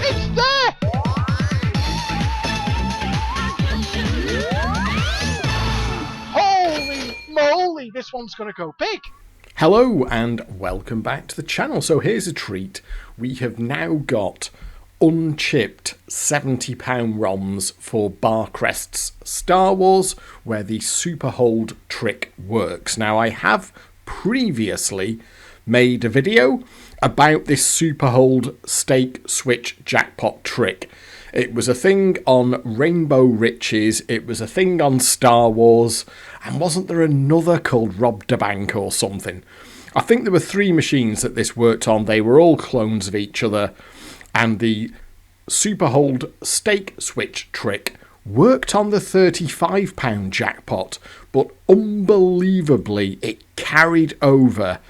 It's there! Holy moly, this one's gonna go big! Hello and welcome back to the channel. So here's a treat. We have now got unchipped £70 ROMs for Barcrest's Star Wars, where the Superhold trick works. Now, I have previously made a video about this Superhold stake switch jackpot trick. It was a thing on Rainbow Riches, it was a thing on Star Wars, and wasn't there another called Rob da Bank or something? I think there were 3 machines that this worked on. They were all clones of each other, and the Superhold stake switch trick worked on the £35 jackpot, but unbelievably it carried over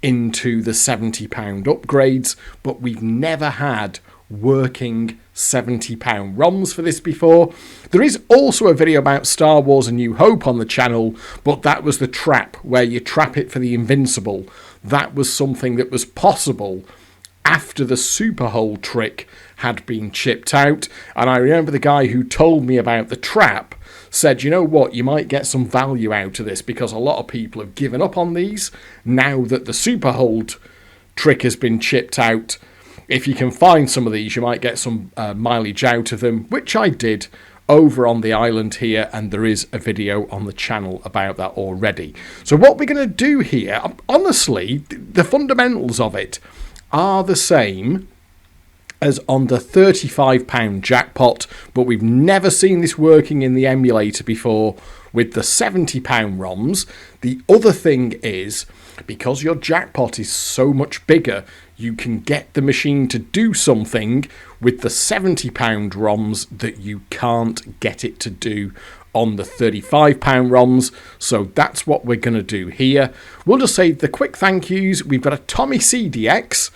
into the £70 upgrades, but we've never had working £70 ROMs for this before. There is also a video about Star Wars A New Hope on the channel, but that was the trap, where you trap it for the invincible. That was something that was possible after the Superhold trick had been chipped out, and I remember the guy who told me about the trap said, you know what, you might get some value out of this because a lot of people have given up on these now that the Superhold trick has been chipped out. If you can find some of these, you might get some mileage out of them, which I did over on the island here, and there is a video on the channel about that already. So what we're going to do here, honestly, the fundamentals of it are the same as on the £35 jackpot, but we've never seen this working in the emulator before with the £70 ROMs. The other thing is, because your jackpot is so much bigger, you can get the machine to do something with the £70 ROMs that you can't get it to do on the £35 ROMs. So that's what we're going to do here. We'll just say the quick thank yous. We've got a Tommy CDX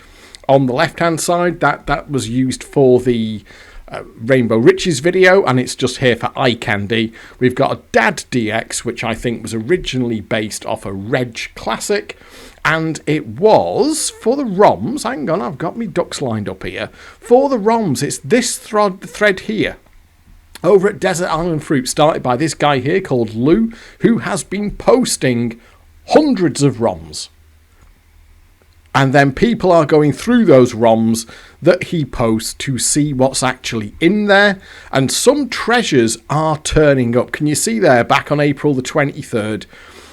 on the left hand side. That was used for the Rainbow Riches video, and it's just here for eye candy. We've got a Dad DX, which I think was originally based off a Reg Classic, and it was for the ROMs. Hang on, I've got me ducks lined up here. For the ROMs, it's this thread here over at Desert Island Fruit, started by this guy here called Lou, who has been posting hundreds of ROMs. And then people are going through those ROMs that he posts to see what's actually in there. And some treasures are turning up. Can you see there, back on April the 23rd,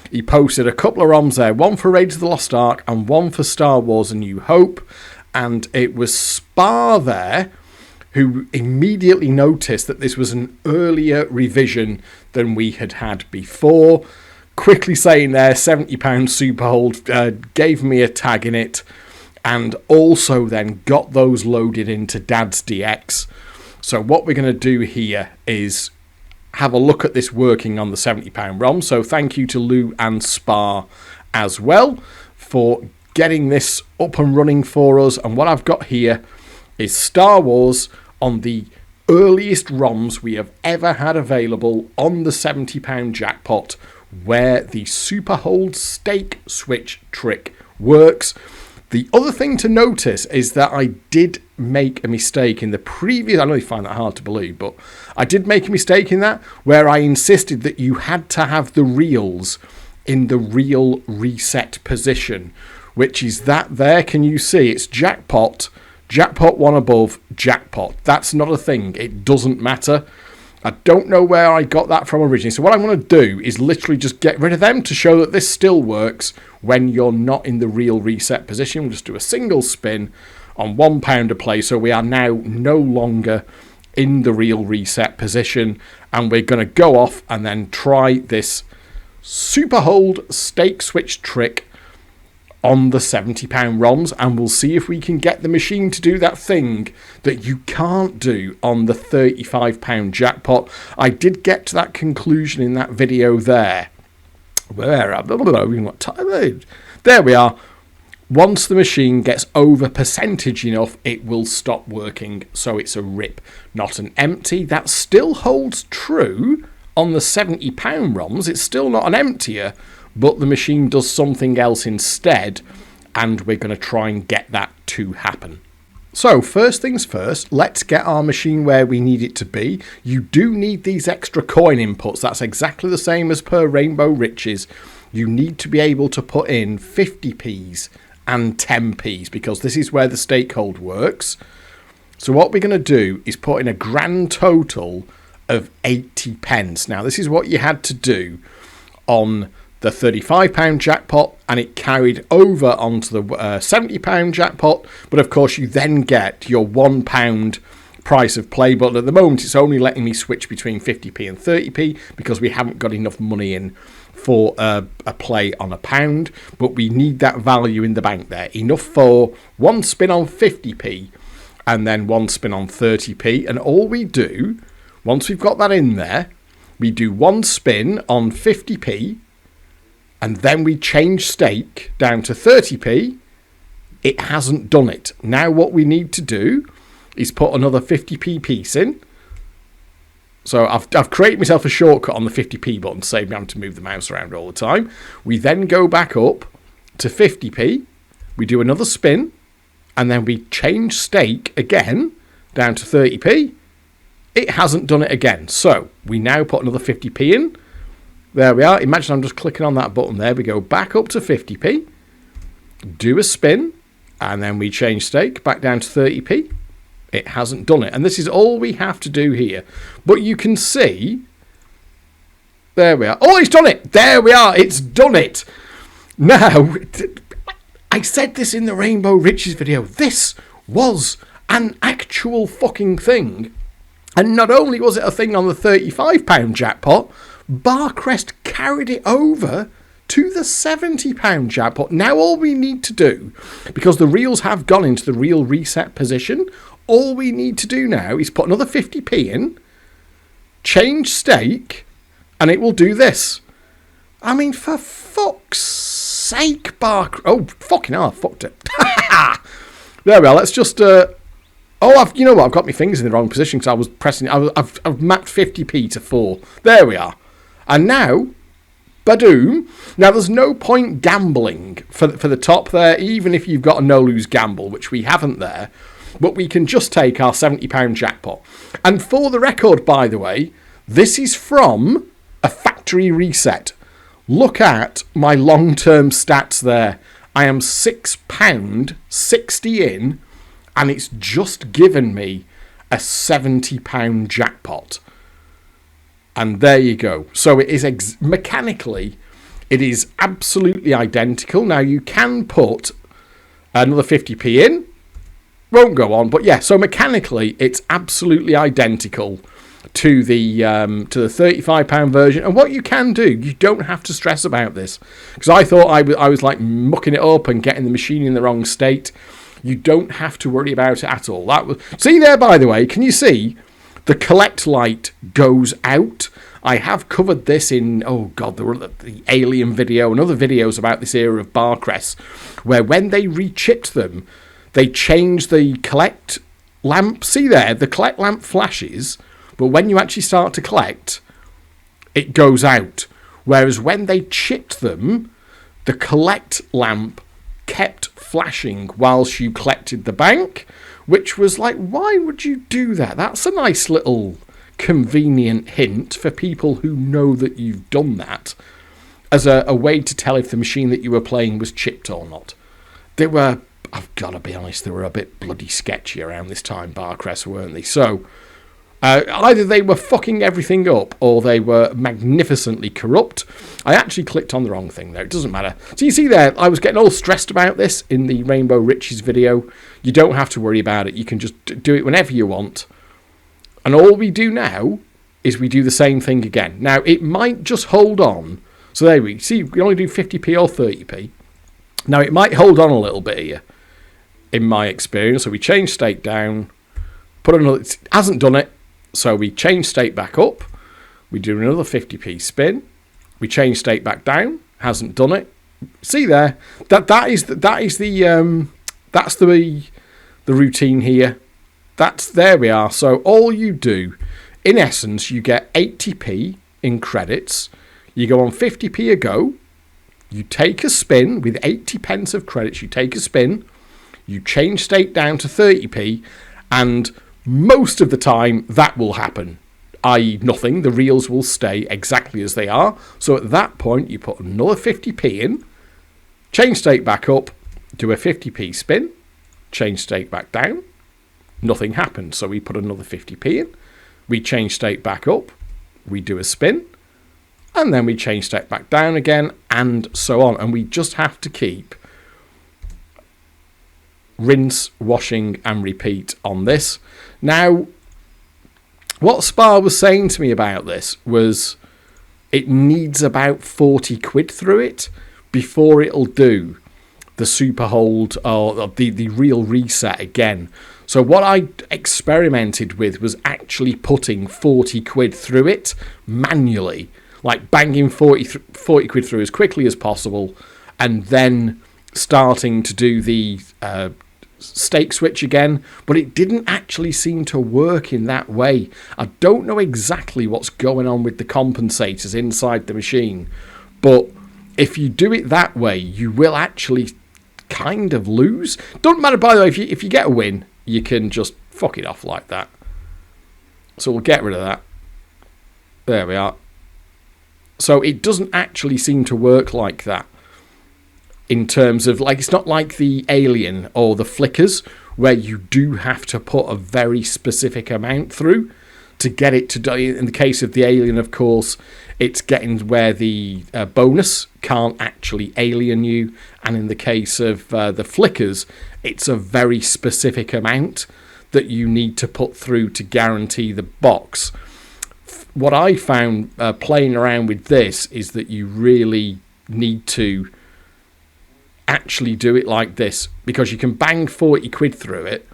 he posted a couple of ROMs there. One for Raiders of the Lost Ark and one for Star Wars A New Hope. And it was Spar there who immediately noticed that this was an earlier revision than we had had before. Quickly saying there, £70 Superhold, gave me a tag in it, and also then got those loaded into Dad's DX. So what we're going to do here is have a look at this working on the £70 ROM. So thank you to Lou and Spar as well for getting this up and running for us. And what I've got here is Star Wars on the earliest ROMs we have ever had available on the £70 jackpot, where the Superhold stake switch trick works. The other thing to notice is that I did make a mistake in the previous, I know you find that hard to believe, but I did make a mistake in that, where I insisted that you had to have the reels in the reel reset position, which is that there. Can you see? It's jackpot, jackpot one above, jackpot. That's not a thing. It doesn't matter. I don't know where I got that from originally. So what I'm going to do is literally just get rid of them to show that this still works when you're not in the real reset position. We'll just do a single spin on £1 a play. So we are now no longer in the real reset position. And we're going to go off and then try this Superhold stake switch trick on the £70 ROMs, and we'll see if we can get the machine to do that thing that you can't do on the £35 jackpot. I did get to that conclusion in that video there. There we are. Once the machine gets over percentage enough, it will stop working, so it's a rip, not an empty. That still holds true on the £70 ROMs. It's still not an emptier, but the machine does something else instead, and we're going to try and get that to happen. So first things first, let's get our machine where we need it to be. You do need these extra coin inputs. That's exactly the same as per Rainbow Riches. You need to be able to put in 50p's and 10p's because this is where the stakehold works. So what we're going to do is put in a grand total of 80 pence. Now this is what you had to do on the £35 jackpot, and it carried over onto the £70 jackpot, but of course you then get your £1 price of play, but at the moment it's only letting me switch between 50p and 30p because we haven't got enough money in for a play on £1, but we need that value in the bank there, enough for one spin on 50p and then one spin on 30p, and all we do, once we've got that in there, we do one spin on 50p, and then we change stake down to 30p. It hasn't done it. Now what we need to do is put another 50p piece in. So I've created myself a shortcut on the 50p button to save me having to move the mouse around all the time. We then go back up to 50p. We do another spin. And then we change stake again down to 30p. It hasn't done it again. So we now put another 50p in. There we are. Imagine I'm just clicking on that button there. We go back up to 50p, do a spin, and then we change stake back down to 30p. It hasn't done it. And this is all we have to do here. But you can see, there we are. Oh, it's done it. There we are. It's done it. Now, I said this in the Rainbow Riches video. This was an actual fucking thing. And not only was it a thing on the £35 jackpot, Barcrest carried it over to the £70 jackpot. Now all we need to do, because the reels have gone into the real reset position, all we need to do now is put another 50p in, change stake, and it will do this. I mean, for fuck's sake, Oh, fucking hell, I fucked it. There we are, let's just... you know what? I've got my fingers in the wrong position because I was pressing... I've mapped 50p to 4. There we are. And now, badoom. Now, there's no point gambling for the top there, even if you've got a no-lose gamble, which we haven't there. But we can just take our £70 jackpot. And for the record, by the way, this is from a factory reset. Look at my long-term stats there. I am £6.60 in, and it's just given me a £70 jackpot. And there you go. So it is mechanically, it is absolutely identical. Now you can put another 50p in. Won't go on, but yeah. So mechanically, it's absolutely identical to the £35 version. And what you can do, you don't have to stress about this, because I thought I was like mucking it up and getting the machine in the wrong state. You don't have to worry about it at all. See there, by the way, can you see the collect light goes out? I have covered this in, oh God, the Alien video and other videos about this era of Barcrest, where when they re-chipped them, they changed the collect lamp. See there, the collect lamp flashes, but when you actually start to collect, it goes out. Whereas when they chipped them, the collect lamp kept flashing whilst you collected the bank, which was like, why would you do that? That's a nice little convenient hint for people who know that you've done that, as a way to tell if the machine that you were playing was chipped or not. They were, I've got to be honest, they were a bit bloody sketchy around this time, Barcrest, weren't they? So either they were fucking everything up or they were magnificently corrupt. I actually clicked on the wrong thing there. It doesn't matter. So you see there, I was getting all stressed about this in the Rainbow Riches video. You don't have to worry about it. You can just do it whenever you want. And all we do now is we do the same thing again. Now, it might just hold on. So there we see, we only do 50p or 30p. Now, it might hold on a little bit here, in my experience. So we change stake down, put another, it hasn't done it. So we change stake back up. We do another 50p spin. We change stake back down. Hasn't done it. See there, that's the routine here. There we are. So all you do, in essence, you get 80p in credits. You go on 50p a go. You take a spin with 80 pence of credits. You take a spin. you change state down to 30p, and most of the time that will happen, i.e. nothing. The reels will stay exactly as they are. So at that point, you put another 50p in, change state back up, do a 50p spin, change state back down, nothing happened. So we put another 50p in, we change state back up, we do a spin, and then we change state back down again, and so on. And we just have to keep rinse, washing, and repeat on this. Now, what Spar was saying to me about this was it needs about 40 quid through it before it'll do the Superhold or the real reset again. So what I experimented with was actually putting 40 quid through it manually, like banging 40 quid through as quickly as possible, and then starting to do the stake switch again. But it didn't actually seem to work in that way. I don't know exactly what's going on with the compensators inside the machine, but if you do it that way, you will actually kind of lose. Don't matter, by the way, if you get a win, you can just fuck it off like that. So we'll get rid of that. There we are. So it doesn't actually seem to work like that. In terms of, like, it's not like the Alien or the Flickers, where you do have to put a very specific amount through to get it to do. In the case of the Alien, of course, it's getting where the bonus can't actually alien you. And in the case of the Flickers, it's a very specific amount that you need to put through to guarantee the box. What I found playing around with this is that you really need to actually do it like this, because you can bang 40 quid through it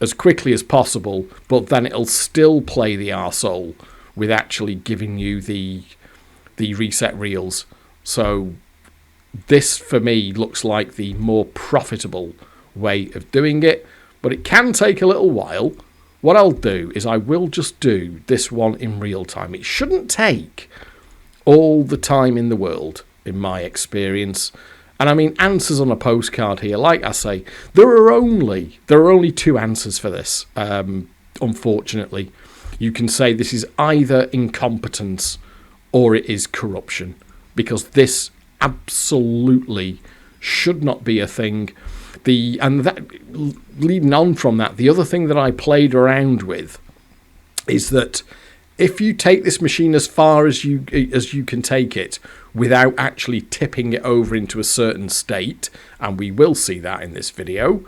as quickly as possible, but then it'll still play the arsehole with actually giving you the reset reels. So this, for me, looks like the more profitable way of doing it, but it can take a little while. What I'll do is I will just do this one in real time. It shouldn't take all the time in the world, in my experience. And I mean, answers on a postcard here. Like I say, there are only 2 answers for this. Unfortunately, you can say this is either incompetence or it is corruption, because this absolutely should not be a thing. Leading on from that, the other thing that I played around with is that if you take this machine as far as you can take it without actually tipping it over into a certain state, and we will see that in this video,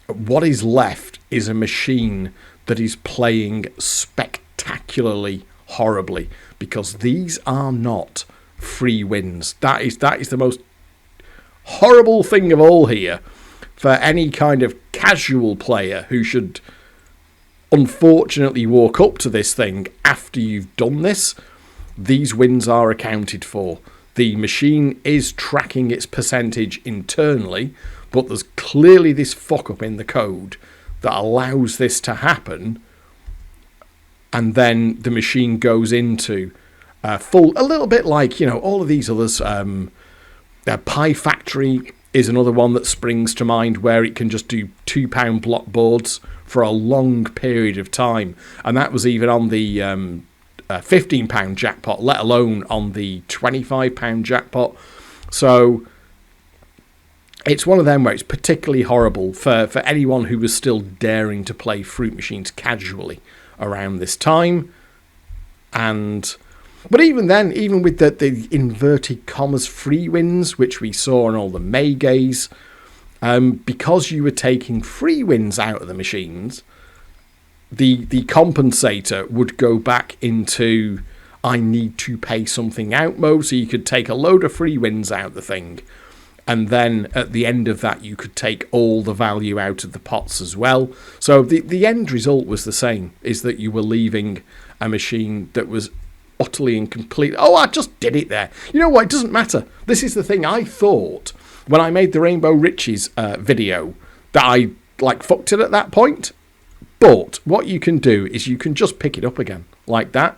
what is left is a machine that is playing spectacularly horribly, because these are not free wins. That is the most horrible thing of all here for any kind of casual player who should unfortunately walk up to this thing after you've done this. These wins are accounted for. The machine is tracking its percentage internally, but there's clearly this fuck up in the code that allows this to happen, and then the machine goes into full, a little bit like, you know, all of these others. Pie Factory is another one that springs to mind, where it can just do £2 block boards for a long period of time, and that was even on the £15 jackpot, let alone on the £25 jackpot. So it's one of them where it's particularly horrible for anyone who was still daring to play fruit machines casually around this time. But even then, even with the inverted commas free wins, which we saw on all the Maygays, because you were taking free wins out of the machines, the compensator would go back into I need to pay something out mode. So you could take a load of free wins out of the thing, and then at the end of that you could take all the value out of the pots as well. So the end result was the same, is that you were leaving a machine that was utterly incomplete. Oh, I just did it there. You know what? It doesn't matter. This is the thing. I thought when I made the Rainbow Riches video that I fucked it at that point. But what you can do is you can just pick it up again like that.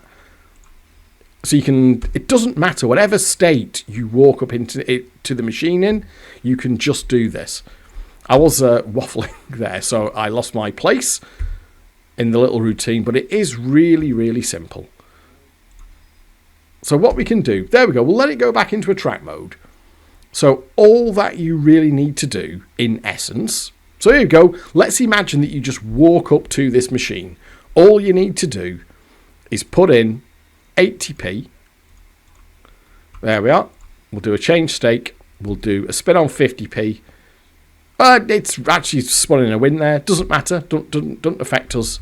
So you can, it doesn't matter whatever state you walk up into it to the machine in, you can just do this. I was waffling there, so I lost my place in the little routine, but it is really, really simple. So what we can do, there we go, we'll let it go back into a track mode. So all that you really need to do, in essence, so here you go, let's imagine that you just walk up to this machine. All you need to do is put in 80p. There we are. We'll do a change stake. We'll do a spin on 50p. It's actually spun in a win there. Doesn't matter. Don't affect us.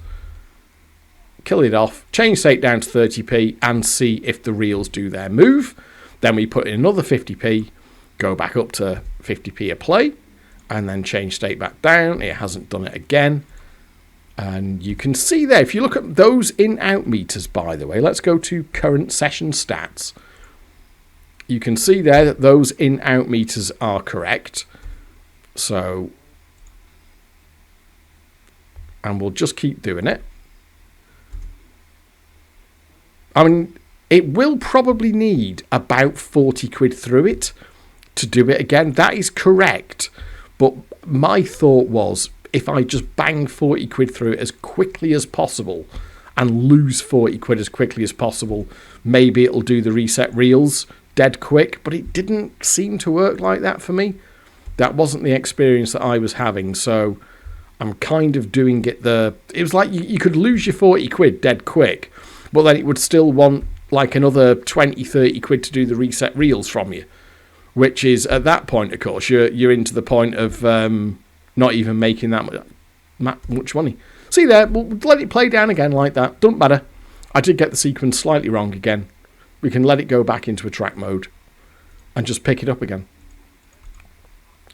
Kill it off. Change stake down to 30p and see if the reels do their move. Then we put in another 50p. Go back up to 50p a play. And then change stake back down. It hasn't done it again. And you can see there, if you look at those in-out meters, by the way, let's go to current session stats. You can see there that those in-out meters are correct. So, and we'll just keep doing it. I mean, it will probably need about 40 quid through it to do it again. That is correct. But my thought was, if I just bang 40 quid through it as quickly as possible and lose 40 quid as quickly as possible, maybe it'll do the reset reels dead quick. But it didn't seem to work like that for me. That wasn't the experience that I was having. So I'm kind of doing it it was like you could lose your 40 quid dead quick, but then it would still want like another 20, 30 quid to do the reset reels from you. Which is, at that point, of course, you're into the point of not even making that much money. See there, we'll let it play down again like that. Doesn't matter. I did get the sequence slightly wrong again. We can let it go back into a track mode and just pick it up again.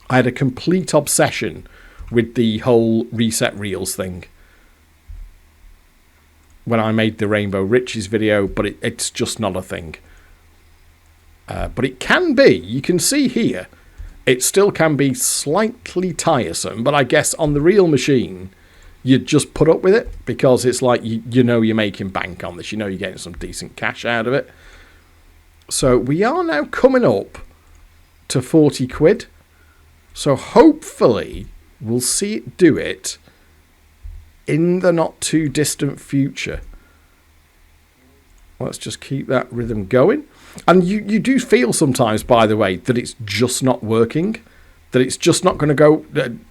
I had a complete obsession with the whole reset reels thing when I made the Rainbow Riches video, but it's just not a thing. But it can be. You can see here, it still can be slightly tiresome, but I guess on the real machine, you just put up with it because it's like, you know you're making bank on this. You know you're getting some decent cash out of it. So we are now coming up to 40 quid. So hopefully we'll see it do it in the not too distant future. Let's just keep that rhythm going. And you do feel sometimes, by the way, that it's just not working, that it's just not going to go,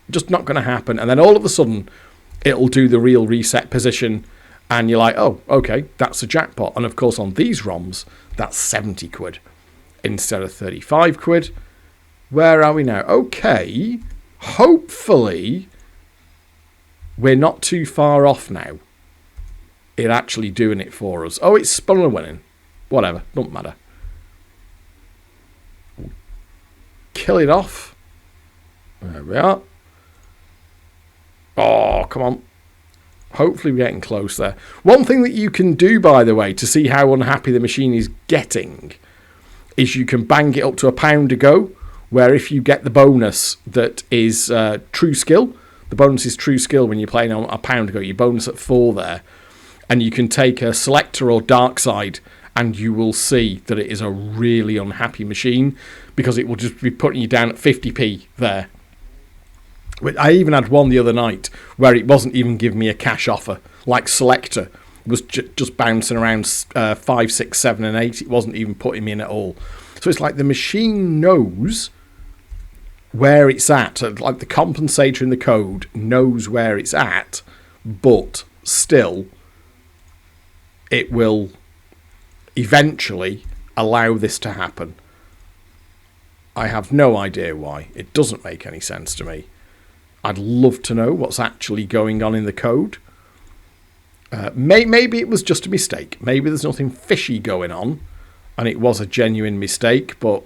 just not going to happen. And then all of a sudden, it'll do the real reset position. And you're like, oh, okay, that's a jackpot. And of course, on these ROMs, that's 70 quid instead of 35 quid. Where are we now? Okay, hopefully, we're not too far off now. It actually doing it for us. Oh, it's spun and winning. Whatever, don't matter. Kill it off. There we are. Oh, come on. Hopefully we're getting close there. One thing that you can do, by the way, to see how unhappy the machine is getting, is you can bang it up to £1 a go, where if you get the bonus that is true skill, the bonus is true skill when you're playing on £1 a go, your bonus at 4 there, and you can take a selector or dark side, and you will see that it is a really unhappy machine because it will just be putting you down at 50p there. I even had one the other night where it wasn't even giving me a cash offer. Like selector was just bouncing around 5, 6, 7 and 8. It wasn't even putting me in at all. So it's like the machine knows where it's at. Like the compensator in the code knows where it's at, but still it will eventually allow this to happen. I have no idea why. It doesn't make any sense to me. I'd love to know what's actually going on in the code. Maybe it was just a mistake. Maybe there's nothing fishy going on and it was a genuine mistake, but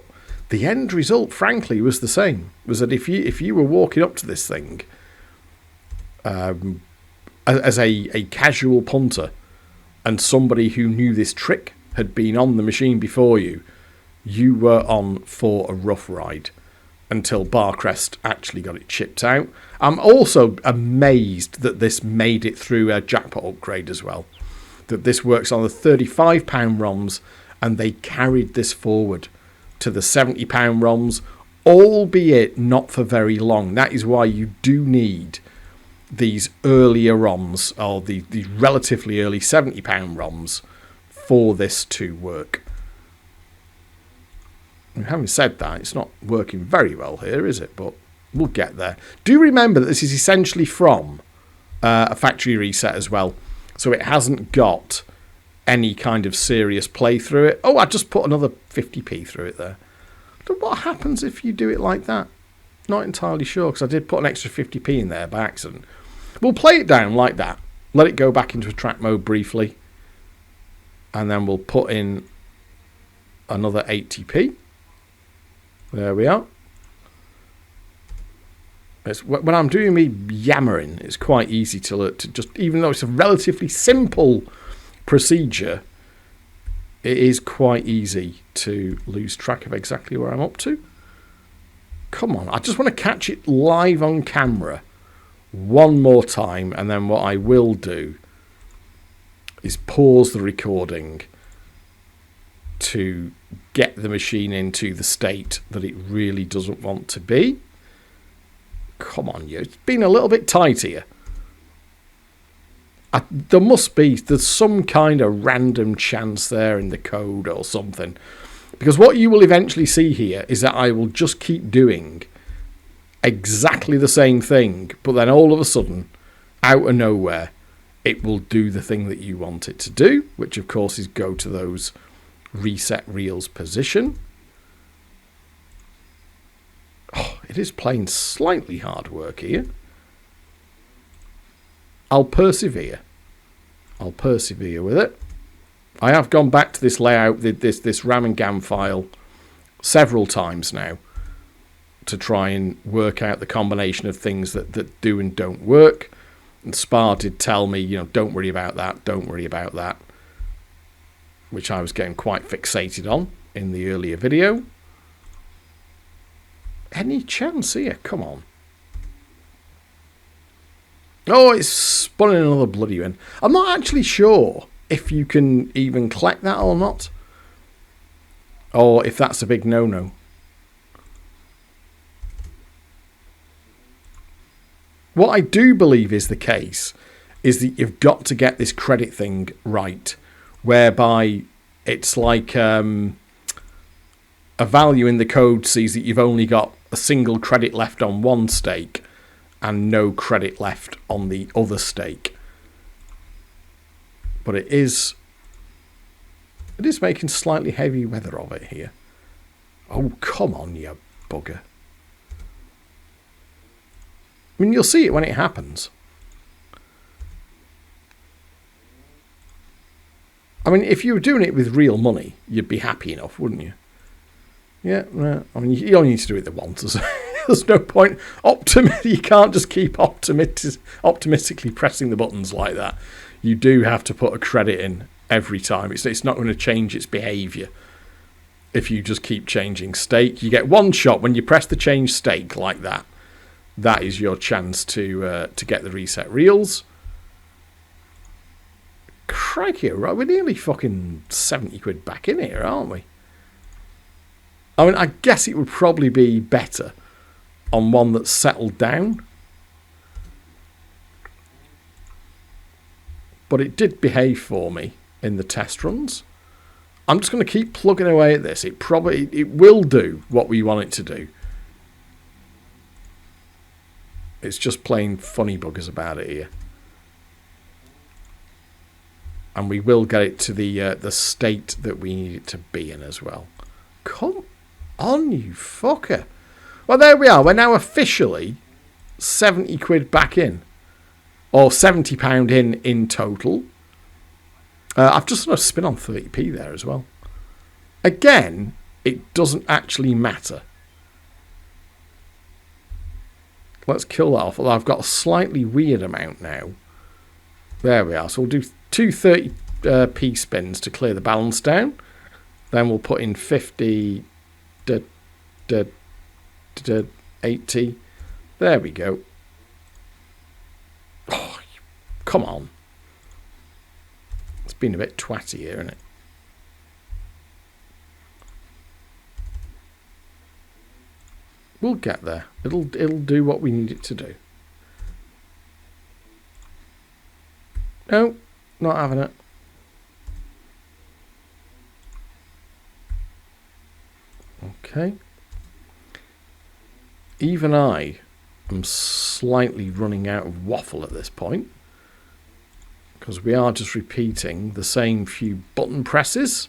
the end result, frankly, was the same. Was that if you were walking up to this thing as a casual punter and somebody who knew this trick had been on the machine before you, you were on for a rough ride until Barcrest actually got it chipped out. I'm also amazed that this made it through a jackpot upgrade as well. That this works on the £35 ROMs and they carried this forward to the £70 ROMs albeit not for very long. That is why you do need these earlier ROMs, or the relatively early £70 ROMs, for this to work. And having said that, it's not working very well here, is it? But we'll get there. Do remember that this is essentially from a factory reset as well, so it hasn't got any kind of serious play through it. Oh, I just put another 50p through it there. So what happens if you do it like that? Not entirely sure, because I did put an extra 50p in there by accident. We'll play it down like that. Let it go back into attract mode briefly. And then we'll put in another 80p. There we are. When I'm doing me yammering, it's quite easy to just, even though it's a relatively simple procedure, it is quite easy to lose track of exactly where I'm up to. Come on, I just want to catch it live on camera one more time, and then what I will do is pause the recording to get the machine into the state that it really doesn't want to be. Come on, you. It's been a little bit tight here. There's some kind of random chance there in the code or something. Because what you will eventually see here is that I will just keep doing exactly the same thing, but then all of a sudden, out of nowhere, it will do the thing that you want it to do, which of course is go to those reset reels position. Oh, it is playing slightly hard work here. I'll persevere. I'll persevere with it. I have gone back to this layout, this RAM and GAM file, several times now to try and work out the combination of things that do and don't work. And Spar did tell me, don't worry about that, don't worry about that, which I was getting quite fixated on in the earlier video. Any chance here? Come on. Oh, it's spun in another bloody one. I'm not actually sure if you can even collect that or not. Or if that's a big no-no. What I do believe is the case is that you've got to get this credit thing right, whereby it's like a value in the code sees that you've only got a single credit left on one stake and no credit left on the other stake. But it is making slightly heavy weather of it here. Oh, come on, you bugger. I mean, you'll see it when it happens. I mean, if you were doing it with real money, you'd be happy enough, wouldn't you? Yeah, I mean, you only need to do it the once. There's no point. You can't just keep optimistically pressing the buttons like that. You do have to put a credit in every time. It's not going to change its behaviour if you just keep changing stake. You get one shot when you press the change stake like that. That is your chance to get the reset reels. Crikey, right? We're nearly fucking 70 quid back in here, aren't we? I mean, I guess it would probably be better on one that's settled down. But it did behave for me in the test runs. I'm just going to keep plugging away at this. It will do what we want it to do. It's just playing funny buggers about it here. And we will get it to the state that we need it to be in as well. Come on, you fucker. Well, there we are. We're now officially 70 quid back in. Or £70 in total. I've just done a spin on 30p there as well. Again, it doesn't actually matter. Let's kill that off. Although I've got a slightly weird amount now. There we are. So we'll do two 30p spins to clear the balance down. Then we'll put in 50, 80. There we go. Oh, come on. It's been a bit twatty here, isn't it? We'll get there. It'll do what we need it to do. No, not having it. Okay. Even I am slightly running out of waffle at this point, because we are just repeating the same few button presses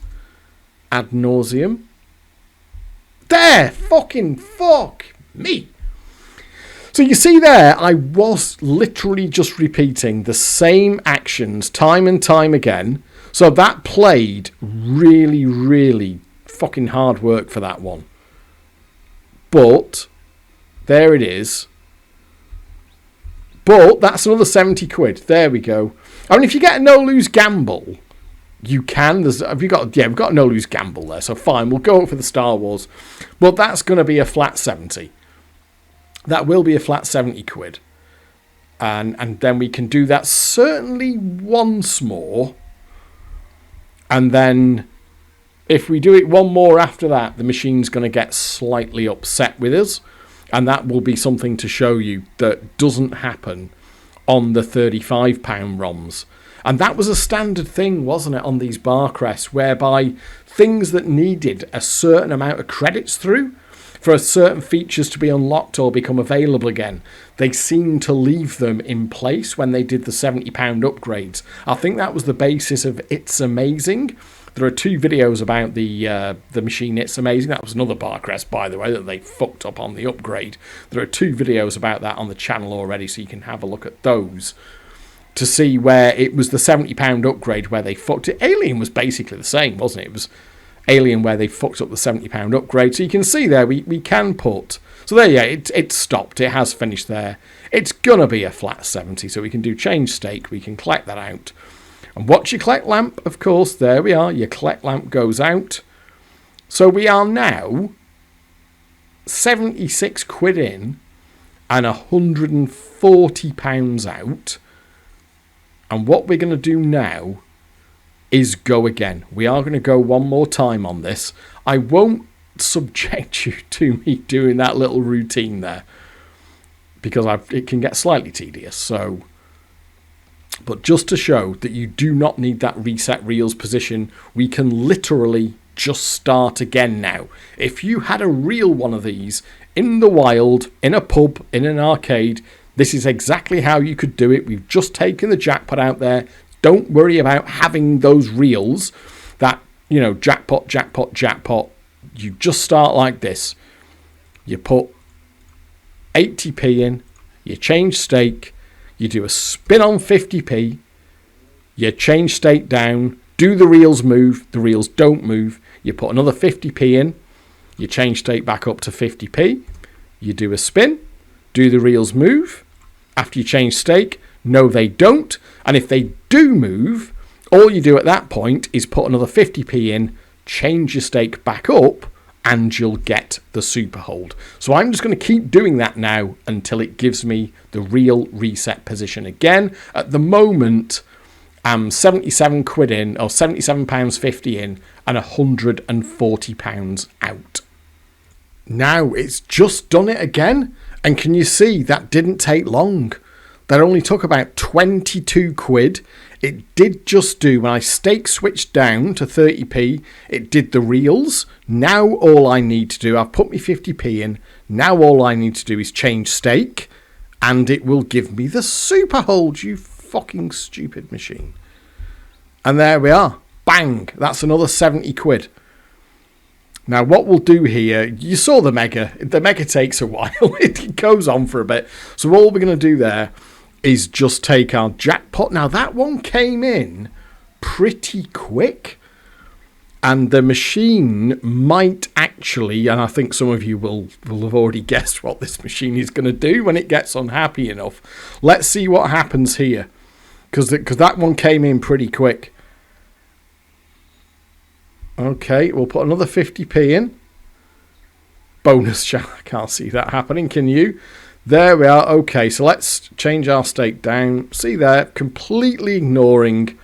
ad nauseum. There! Fucking fuck me! So you see there, I was literally just repeating the same actions time and time again. So that played really, really fucking hard work for that one. But there it is. But that's another 70 quid. There we go. I mean, if you get a no-lose gamble, you can. We've got a no-lose gamble there. So fine, we'll go for the Star Wars. But that's going to be a flat 70. That will be a flat 70 quid. And then we can do that certainly once more. And then if we do it one more after that, the machine's going to get slightly upset with us. And that will be something to show you that doesn't happen on the £35 ROMs. And that was a standard thing, wasn't it, on these Barcrests, whereby things that needed a certain amount of credits through for certain features to be unlocked or become available again, they seemed to leave them in place when they did the £70 upgrades. I think that was the basis of It's Amazing. There are 2 videos about the machine It's Amazing. That was another Barcrest, by the way, that they fucked up on the upgrade. There are 2 videos about that on the channel already, so you can have a look at those to see where it was the £70 upgrade where they fucked it. Alien was basically the same, wasn't it? It was Alien where they fucked up the £70 upgrade. So you can see there, we can put... So there, yeah, it stopped. It has finished there. It's going to be a flat 70, so we can do change stake. We can collect that out. And watch your collect lamp, of course. There we are. Your collect lamp goes out. So we are now 76 quid in and £140 out. And what we're going to do now is go again. We are going to go one more time on this. I won't subject you to me doing that little routine there, because it can get slightly tedious. So, but just to show that you do not need that reset reels position, we can literally just start again now. If you had a real one of these in the wild, in a pub, in an arcade, this is exactly how you could do it. We've just taken the jackpot out there. Don't worry about having those reels that, you know, jackpot, jackpot, jackpot. You just start like this. You put 80p in, you change stake, you do a spin on 50p, you change stake down, do the reels move, the reels don't move, you put another 50p in, you change stake back up to 50p, you do a spin, do the reels move? After you change stake, no they don't. And if they do move, all you do at that point is put another 50p in, change your stake back up, and you'll get the Superhold. So I'm just going to keep doing that now until it gives me the real reset position again. At the moment, I'm 77 quid in, or £77.50 in, and £140 out. Now it's just done it again. And can you see that didn't take long? That only took about 22 quid. It did just do, when I stake switched down to 30p, it did the reels. Now all I need to do, I've put my 50p in, now all I need to do is change stake, and it will give me the Superhold, you fucking stupid machine. And there we are. Bang! That's another 70 quid. Now, what we'll do here, you saw the Mega. The Mega takes a while. It goes on for a bit. So all we're going to do there is just take our jackpot. Now, that one came in pretty quick. And the machine might actually, and I think some of you will have already guessed what this machine is going to do when it gets unhappy enough. Let's see what happens here. Because that one came in pretty quick. Okay, we'll put another 50p in. Bonus shot. I can't see that happening, can you? There we are. Okay, so let's change our stake down. See there, completely ignoring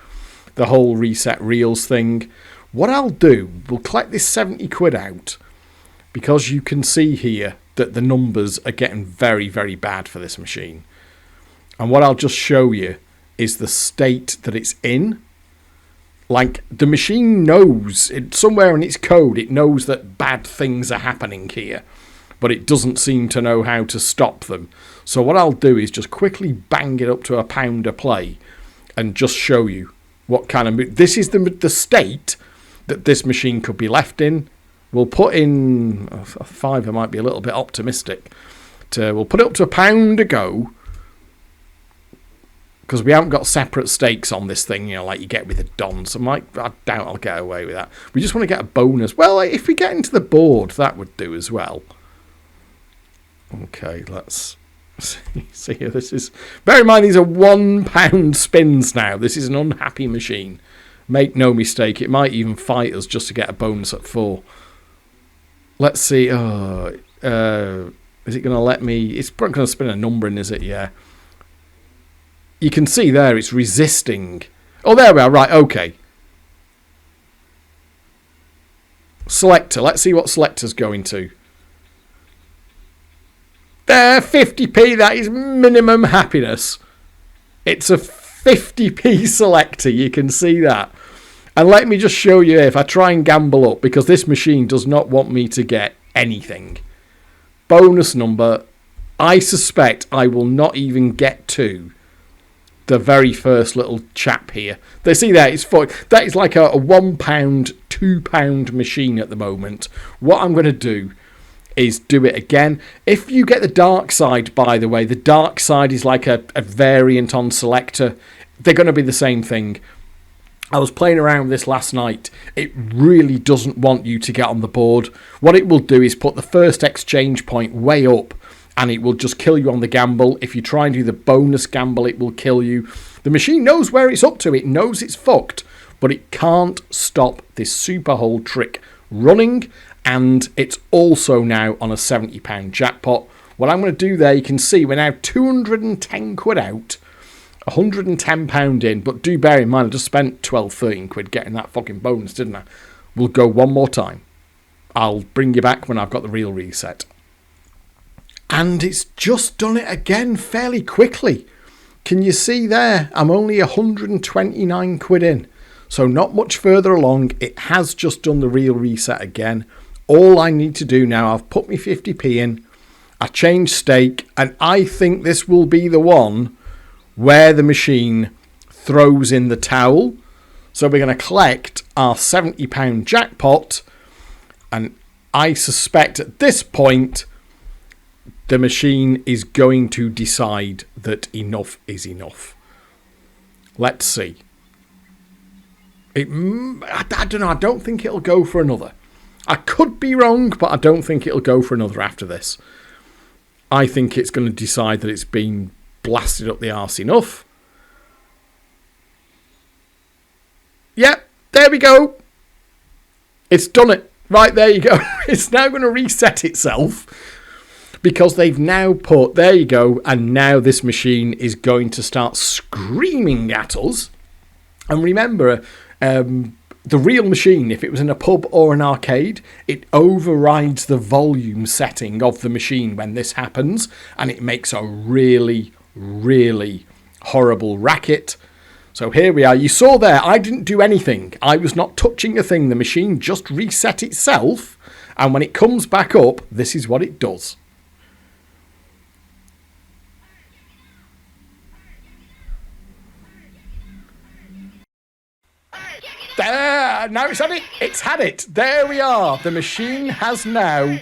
the whole reset reels thing. What I'll do, we'll collect this 70 quid out, because you can see here that the numbers are getting very, very bad for this machine. And what I'll just show you is the state that it's in. Like, the machine knows, somewhere in its code, it knows that bad things are happening here, but it doesn't seem to know how to stop them. So what I'll do is just quickly bang it up to £1 a play and just show you what kind of... This is the state that this machine could be left in. We'll put in a £5. I might be a little bit optimistic. We'll put it up to £1 a go, because we haven't got separate stakes on this thing, like you get with a Don. So I doubt I'll get away with that. We just want to get a bonus. Well, if we get into the board, that would do as well. Okay, let's see here. This is... Bear in mind, these are £1 spins now. This is an unhappy machine. Make no mistake, it might even fight us just to get a bonus at 4. Let's see. Is it going to let me... It's going to spin a number in, is it? Yeah. You can see there it's resisting. Oh, there we are. Right, okay. Selector. Let's see what selector's going to. There, 50p. That is minimum happiness. It's a 50p selector. You can see that. And let me just show you if I try and gamble up, because this machine does not want me to get anything. Bonus number. I suspect I will not even get to the very first little chap here. They see that it's that is like a £1, £2 machine at the moment. What I'm going to do is do it again. If you get the dark side, by the way, the dark side is like a variant on selector. They're going to be the same thing. I was playing around with this last night. It really doesn't want you to get on the board. What it will do is put the first exchange point way up, and it will just kill you on the gamble. If you try and do the bonus gamble, it will kill you. The machine knows where it's up to. It knows it's fucked, but it can't stop this Superhold trick running, and it's also now on a £70 jackpot. What I'm going to do there, you can see we're now 210 quid out, £110 in, but do bear in mind I just spent 12, 13 quid getting that fucking bonus, didn't I? We'll go one more time. I'll bring you back when I've got the real reset. And it's just done it again fairly quickly. Can you see there? I'm only 129 quid in. So not much further along. It has just done the real reset again. All I need to do now, I've put my 50p in. I changed stake. And I think this will be the one where the machine throws in the towel. So we're going to collect our £70 jackpot. And I suspect at this point, the machine is going to decide that enough is enough. Let's see. I don't know. I don't think it'll go for another. I could be wrong, but I don't think it'll go for another after this. I think it's going to decide that it's been blasted up the arse enough. Yep, there we go. It's done it. Right, there you go. It's now going to reset itself, because they've now put, there you go, and now this machine is going to start screaming at us. And remember, the real machine, if it was in a pub or an arcade, it overrides the volume setting of the machine when this happens, and it makes a really, really horrible racket. So here we are. You saw there, I didn't do anything. I was not touching a thing. The machine just reset itself, and when it comes back up, this is what it does. There, now it's had it. It's had it. There we are. The machine has now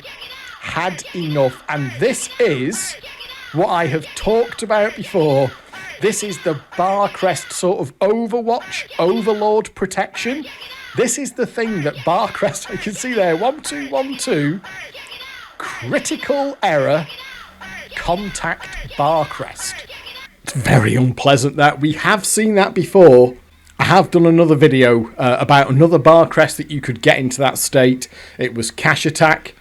had enough. And this is what I have talked about before. This is the Barcrest sort of Overwatch, Overlord protection. This is the thing that Barcrest, you can see there, 1212, critical error, contact Barcrest. It's very unpleasant that. We have seen that before. I have done another video about another Barcrest that you could get into that state. It was Cash Attack.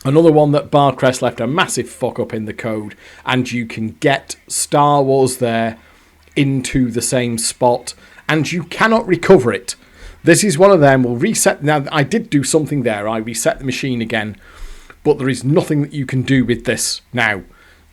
Another one that Barcrest left a massive fuck up in the code. And you can get Star Wars there into the same spot. And you cannot recover it. This is one of them. We'll reset. Now, I did do something there. I reset the machine again. but there is nothing that you can do with this now.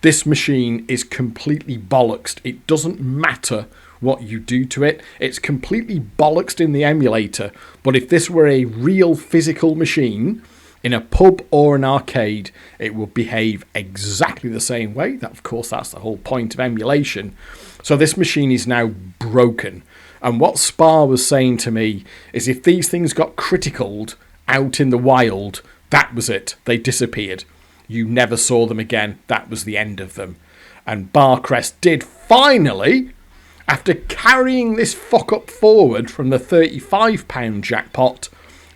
This machine is completely bollocksed. It doesn't matter what you do to it. It's completely bollocksed in the emulator. But if this were a real physical machine in a pub or an arcade, it would behave exactly the same way. That, of course, that's the whole point of emulation. So this machine is now broken. And what Spar was saying to me is if these things got criticaled out in the wild, that was it. They disappeared. You never saw them again. That was the end of them. And Barcrest did finally, after carrying this fuck up forward from the £35 jackpot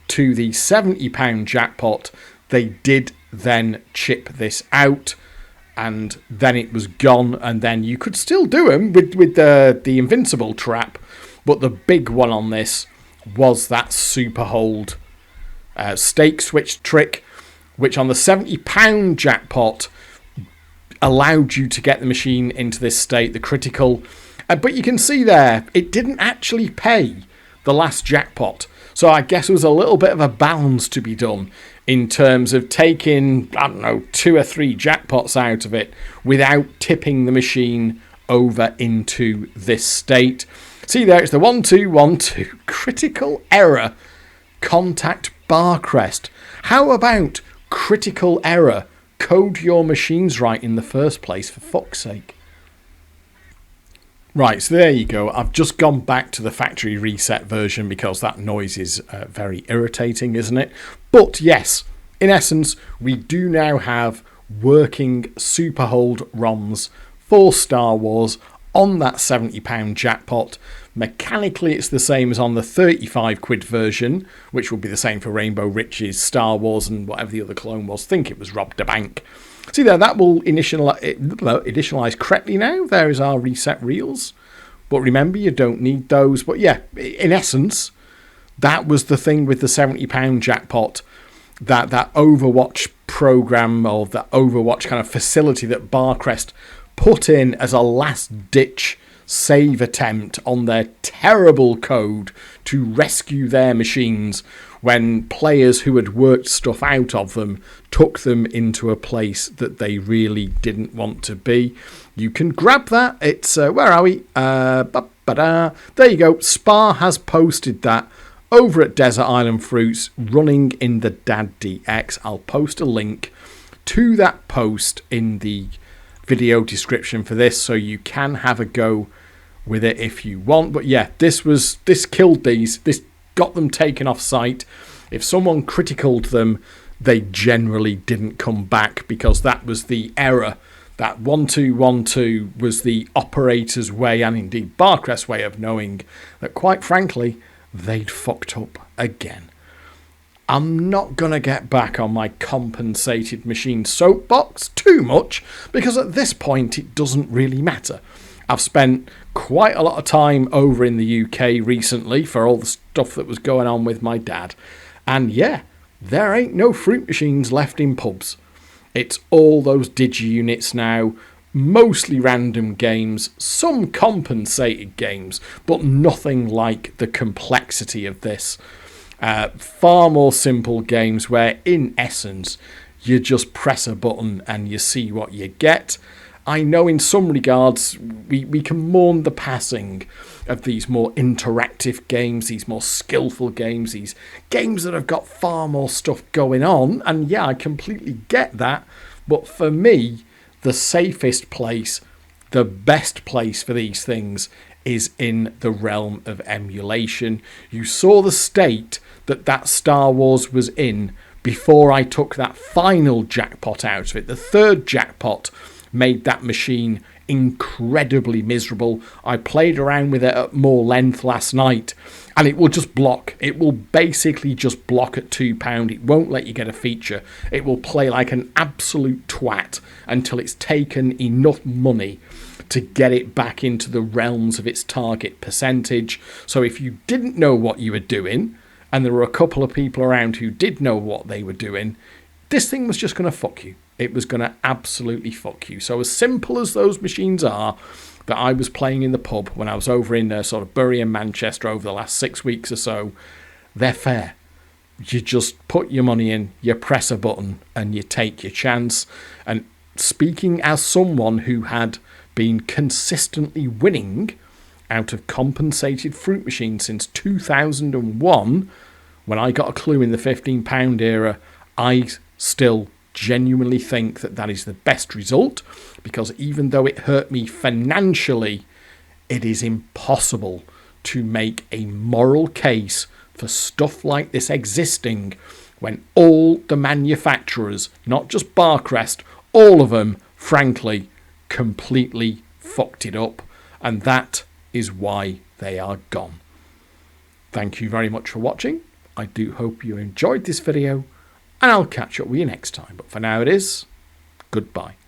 to the £70 jackpot, they did then chip this out, and then it was gone. And then you could still do them with the invincible trap, but the big one on this was that Superhold stake switch trick, which on the £70 jackpot allowed you to get the machine into this state, the critical. But you can see there, it didn't actually pay the last jackpot. So I guess there was a little bit of a balance to be done in terms of taking, I don't know, 2 or 3 jackpots out of it without tipping the machine over into this state. See there, it's the 1212. Critical error. Contact Barcrest. How about critical error? Code your machines right in the first place, for fuck's sake. Right, so there you go. I've just gone back to the factory reset version because that noise is very irritating, isn't it? But yes, in essence, we do now have working Superhold ROMs for Star Wars on that £70 jackpot. Mechanically, it's the same as on the 35 quid version, which will be the same for Rainbow Riches, Star Wars, and whatever the other clone was. I think it was Rob da Bank. See there, that will initialize correctly now. There is our reset reels. But remember, you don't need those. But yeah, in essence, that was the thing with the £70 jackpot. That Overwatch program, or that Overwatch kind of facility that Barcrest put in as a last-ditch save attempt on their terrible code to rescue their machines when players who had worked stuff out of them took them into a place that they really didn't want to be. You can grab that. It's, where are we? There you go. Spar has posted that over at Desert Island Fruits, running in the Dad DX. I'll post a link to that post in the video description for this, so you can have a go with it if you want. But yeah, this killed these. This got them taken off site. If someone criticaled them, they generally didn't come back, because that was the error. That 1212 was the operator's way, and indeed Barcrest's way, of knowing that, quite frankly, they'd fucked up again. I'm not going to get back on my compensated machine soapbox too much, because at this point it doesn't really matter. I've spent quite a lot of time over in the UK recently for all the stuff that was going on with my dad. And yeah, there ain't no fruit machines left in pubs. It's all those digi-units now, mostly random games, some compensated games, but nothing like the complexity of this. Far more simple games where, in essence, you just press a button and you see what you get. I know in some regards we can mourn the passing of these more interactive games, these more skillful games, these games that have got far more stuff going on. And yeah, I completely get that. But for me, the safest place, the best place for these things is in the realm of emulation. You saw the state that Star Wars was in before I took that final jackpot out of it. The third jackpot made that machine incredibly miserable. I played around with it at more length last night, and it will just block. It will basically just block at £2. It won't let you get a feature. It will play like an absolute twat until it's taken enough money to get it back into the realms of its target percentage. So if you didn't know what you were doing, and there were a couple of people around who did know what they were doing, this thing was just going to fuck you. It was going to absolutely fuck you. So as simple as those machines are that I was playing in the pub when I was over in sort of Bury and Manchester over the last 6 weeks or so, they're fair. you just put your money in, you press a button, and you take your chance. And speaking as someone who had been consistently winning out of compensated fruit machines since 2001, when I got a clue in the £15 era, I still genuinely think that that is the best result, because even though it hurt me financially, it is impossible to make a moral case for stuff like this existing when all the manufacturers, not just Barcrest, all of them, frankly, completely fucked it up, and that is why they are gone. Thank you very much for watching. I do hope you enjoyed this video, and I'll catch up with you next time. But for now it is goodbye.